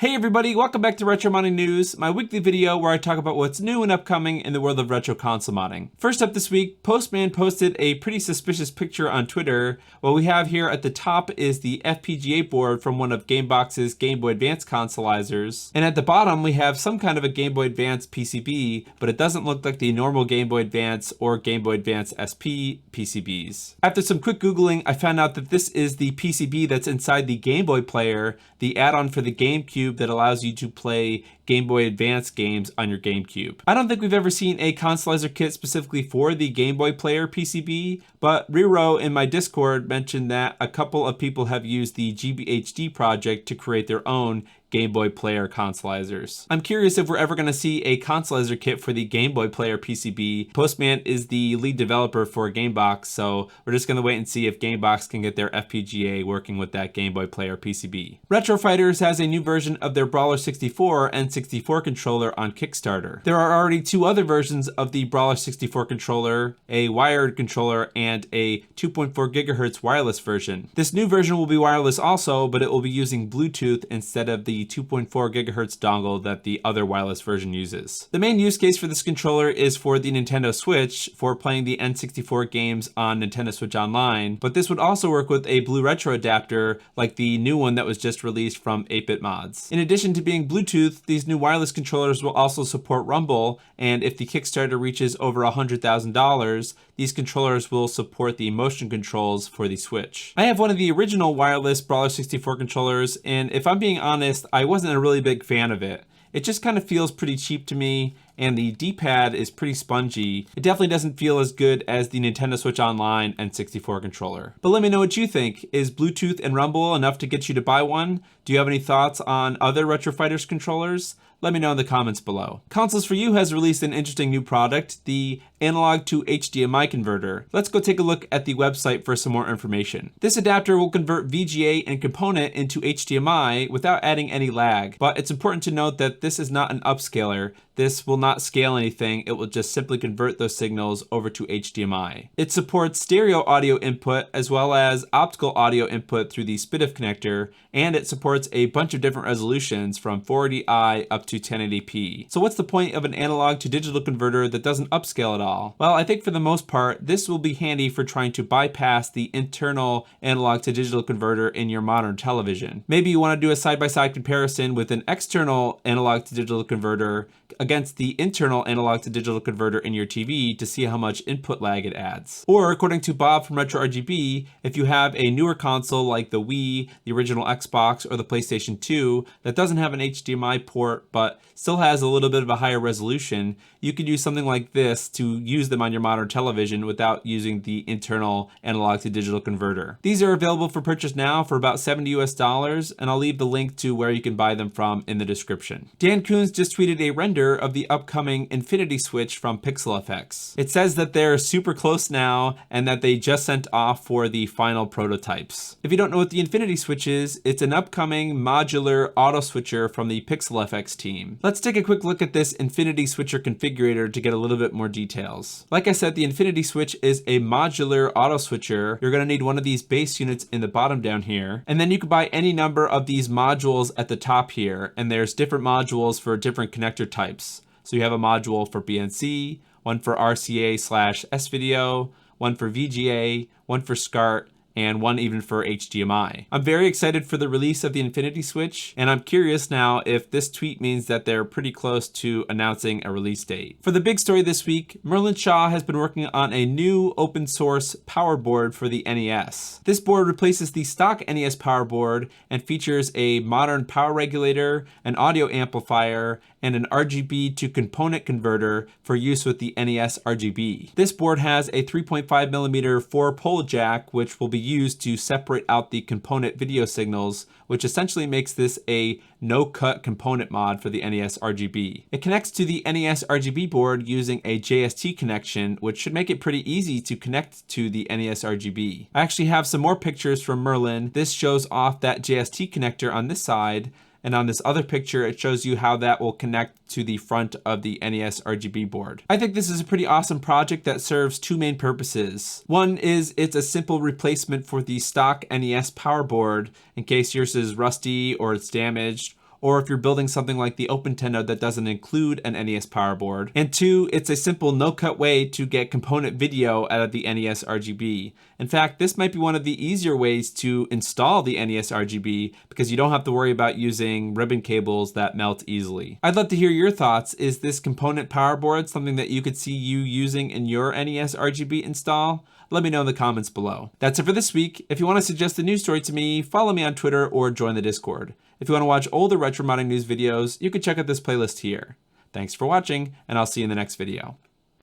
Hey everybody, welcome back to Retro Modding News, my weekly video where I talk about what's new and upcoming in the world of retro console modding. First up this week, Postman posted a pretty suspicious picture on Twitter. What we have here at the top is the FPGA board from one of Gamebox's Game Boy Advance Consolizers. And at the bottom we have some kind of a Game Boy Advance PCB, but it doesn't look like the normal Game Boy Advance or Game Boy Advance SP PCBs. After some quick Googling, I found out that this is the PCB that's inside the Game Boy player, the add-on for the GameCube that allows you to play Game Boy Advance games on your GameCube. I don't think we've ever seen a Consolizer kit specifically for the Game Boy player PCB, but Riro in my Discord mentioned that a couple of people have used the GBHD project to create their own Game Boy player Consolizers. I'm curious if we're ever going to see a Consolizer kit for the Game Boy player PCB. Postman is the lead developer for Gamebox, so we're just going to wait and see if Gamebox can get their FPGA working with that Game Boy player PCB. Retro Fighters has a new version of their Brawler64 N64 controller on Kickstarter. There are already two other versions of the Brawler64 controller, a wired controller and a 2.4 GHz wireless version. This new version will be wireless also, but it will be using Bluetooth instead of the 2.4 GHz dongle that the other wireless version uses. The main use case for this controller is for the Nintendo Switch for playing the N64 games on Nintendo Switch Online, but this would also work with a Blue Retro adapter like the new one that was just released from 8-Bit Mods. In addition to being Bluetooth, these new wireless controllers will also support Rumble, and if the Kickstarter reaches over $100,000, these controllers will support the motion controls for the Switch. I have one of the original wireless Brawler64 controllers, and if I'm being honest, I wasn't a really big fan of it. It just kind of feels pretty cheap to me, and the D-pad is pretty spongy. It definitely doesn't feel as good as the Nintendo Switch Online N64 controller. But let me know what you think. Is Bluetooth and Rumble enough to get you to buy one? Do you have any thoughts on other Retro Fighters controllers? Let me know in the comments below. Consoles for You has released an interesting new product, the Analog2HDMI Converter. Let's go take a look at the website for some more information. This adapter will convert VGA and component into HDMI without adding any lag, but it's important to note that this is not an upscaler. This will not scale anything, it will just simply convert those signals over to HDMI. It supports stereo audio input as well as optical audio input through the SPDIF connector, and it supports a bunch of different resolutions from 480i up to 1080p. So what's the point of an analog to digital converter that doesn't upscale at all? Well, I think for the most part, this will be handy for trying to bypass the internal analog to digital converter in your modern television. Maybe you want to do a side-by-side comparison with an external analog to digital converter against the internal analog to digital converter in your TV to see how much input lag it adds. Or according to Bob from NESRGB, if you have a newer console like the Wii, the original Xbox, or the PlayStation 2 that doesn't have an HDMI port but still has a little bit of a higher resolution, you could use something like this to use them on your modern television without using the internal analog to digital converter. These are available for purchase now for about $70 US, and I'll leave the link to where you can buy them from in the description. Dan Coons just tweeted a render of the upcoming Infinity Switch from PixelFX. It says that they're super close now and that they just sent off for the final prototypes. If you don't know what the Infinity Switch is, it's an upcoming modular auto switcher from the PixelFX team. Let's take a quick look at this Infinity Switcher configurator to get a little bit more details. Like I said, the Infinity Switch is a modular auto switcher. You're going to need one of these base units in the bottom down here, and then you can buy any number of these modules at the top here, and there's different modules for different connector types. So you have a module for BNC, one for RCA/S-Video, one for VGA, one for SCART, and one even for HDMI. I'm very excited for the release of the Infinity Switch, and I'm curious now if this tweet means that they're pretty close to announcing a release date. For the big story this week, Merlin Shaw has been working on a new open source power board for the NES. This board replaces the stock NES power board and features a modern power regulator, an audio amplifier, and an RGB to component converter for use with the NES RGB. This board has a 3.5mm 4-pole jack, which will be used to separate out the component video signals, which essentially makes this a no-cut component mod for the NES RGB. It connects to the NES RGB board using a JST connection, which should make it pretty easy to connect to the NES RGB. I actually have some more pictures from Merlin. This shows off that JST connector on this side, and on this other picture it shows you how that will connect to the front of the NES RGB board. I think this is a pretty awesome project that serves two main purposes. One is it's a simple replacement for the stock NES power board in case yours is rusty or it's damaged, or if you're building something like the Open Nintendo that doesn't include an NES power board. And 2, it's a simple no-cut way to get component video out of the NESRGB. In fact, this might be one of the easier ways to install the NESRGB because you don't have to worry about using ribbon cables that melt easily. I'd love to hear your thoughts. Is this component power board something that you could see you using in your NESRGB install? Let me know in the comments below. That's it for this week. If you want to suggest a news story to me, follow me on Twitter or join the Discord. If you want to watch older retro modding news videos, you can check out this playlist here. Thanks for watching, and I'll see you in the next video.